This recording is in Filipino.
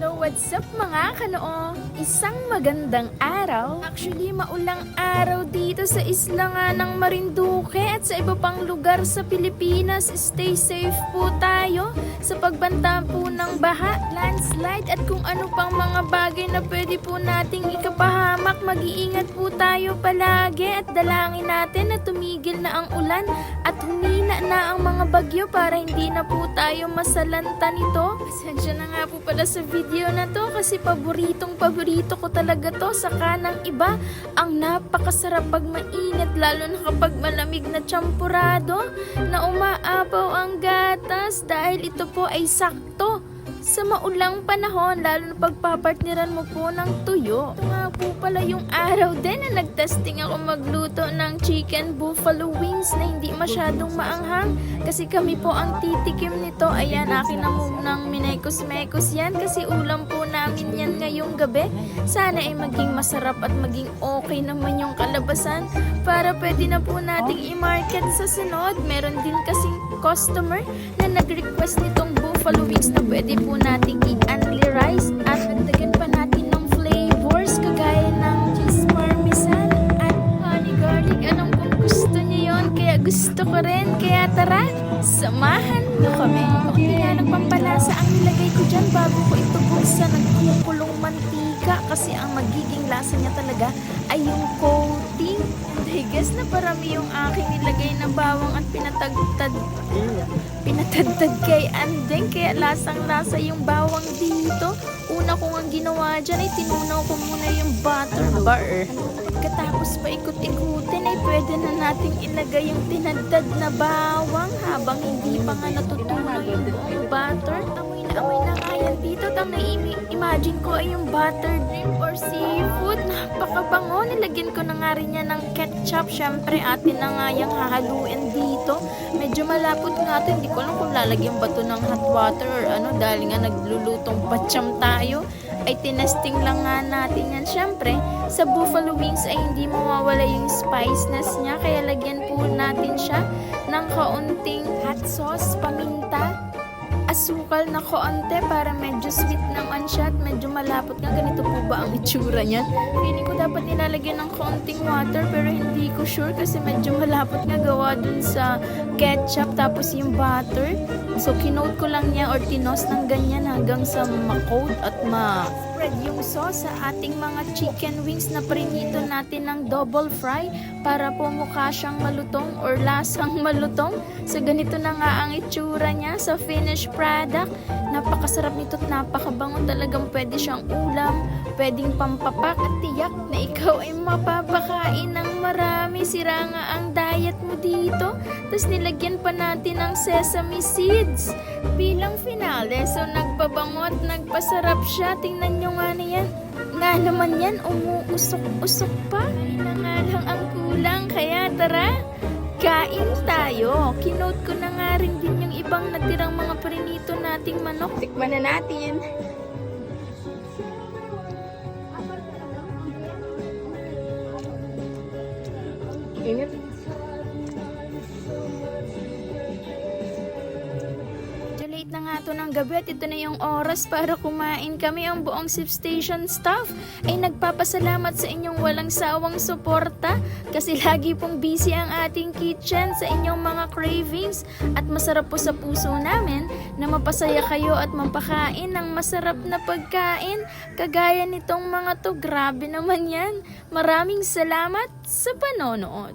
Hello, what's up mga kanoo? Isang magandang araw. Actually, maulang araw dito sa isla nga ng Marinduque at sa iba pang lugar sa Pilipinas. Stay safe po tayo sa pagbanta po ng baha, landslide at kung ano pang mga bagay na pwede po nating ikapahamak. Mag-iingat po tayo palagi at dalangin natin na tumigil na ang ulan at humina na ang mga bagyo para hindi na po tayo masalanta nito. Pasensya na nga po pala sa video na to kasi paborito ko talaga to sa kanang iba. Ang napakasarap pag mainit lalo na kapag malamig na champurado na umaapaw ang gatas dahil ito po ay sakto sa maulang panahon lalo na pagpapartneran mo po ng tuyo. Ito nga po pala yung araw din na nagtesting ako magluto ng chicken buffalo wings na hindi masyadong maanghang kasi kami po ang titikim nito. Ayan, akin na munang minekos-mekos yan kasi ulam po namin yan ngayong gabi. Sana ay maging masarap at maging okay naman yung kalabasan para pwede na po nating i-market sa sunod. Meron din kasing customer na nag-request nitong buffalo wings na pwede po nating i-unli rice at dagdagan pa natin ng flavors kagaya ng cheese parmesan at honey garlic. Anong kung gusto niyo yon? Kaya gusto ko rin. Kaya tara, samahan niyo kami. Kaya ng pampalasa ang nilagay ko dyan bago ko ito buksan. Nagkukulong mantika kasi ang magiging lasa niya talaga ay yung coating. And I guess na parami yung aking nilagay na bawang at pinatagtad kay Andeng kaya lasang-lasa yung bawang dito. Una ko nga ginawa dyan ay tinunaw ko muna yung butter bar. Pagkatapos pa ikot-ikutin ay pwede na nating ilagay yung tinadtad na bawang habang hindi pa nga natutunaw yung buong butter. Amoy na nga yan dito. Imagine ko ay yung butter shrimp or seafood. Napakabango. Nilagyan ko na nga rin yan ng ketchup. Syempre atin na nga yung hahaluin dito. Medyo malapot nga ito. Hindi ko alam kung lalagyan ba ito ng hot water or ano dahil nga naglulutong patsyam tayo. Ay tinesting lang nga natin yan. Syempre, sa buffalo wings ay hindi mawawala yung spiciness niya. Kaya lagyan po natin siya ng kaunting hot sauce, paminta, asukal na kaunti para medyo sweet naman siya at medyo malapot nga. Ganito po ba ang itsura niyan? Feeling ko dapat nilalagyan ng kaunting water pero hindi ko sure kasi medyo malapot nga gawa dun sa ketchup tapos yung butter. So kinoat ko lang niya or tinos ng ganyan hanggang sa ma-coat at ma-spread yung sauce sa ating mga chicken wings na prinito natin ng double fry para po mukha siyang malutong or lasang malutong. So ganito na nga ang itsura niya sa finished product. Napakasarap nito at napakabango. Talagang pwede siyang ulam, pwedeng pampapak at tiyak na ikaw ay mapapakain ng marami. Sira nga ang diet mo dito. Tapos nilagyan pa natin ng sesame seeds bilang finale. So nagpabango at nagpasarap siya. Tingnan nyo nga na yan. Nga naman yan, umuusok-usok pa. Ay na nga lang ang kulang. Kaya tara, kain tayo. Kinote ko na nga rin din yung ibang natirang mga prinito nating manok. Tikman na natin. Ingat. Late na nga to ng gabi at ito na yung oras para kumain kami. Ang buong Sip Station staff ay nagpapasalamat sa inyong walang sawang suporta kasi lagi pong busy ang ating kitchen sa inyong mga cravings at masarap po sa puso namin na mapasaya kayo at mapakain ng masarap na pagkain kagaya nitong mga to. Grabe naman yan. Maraming salamat sa panonood.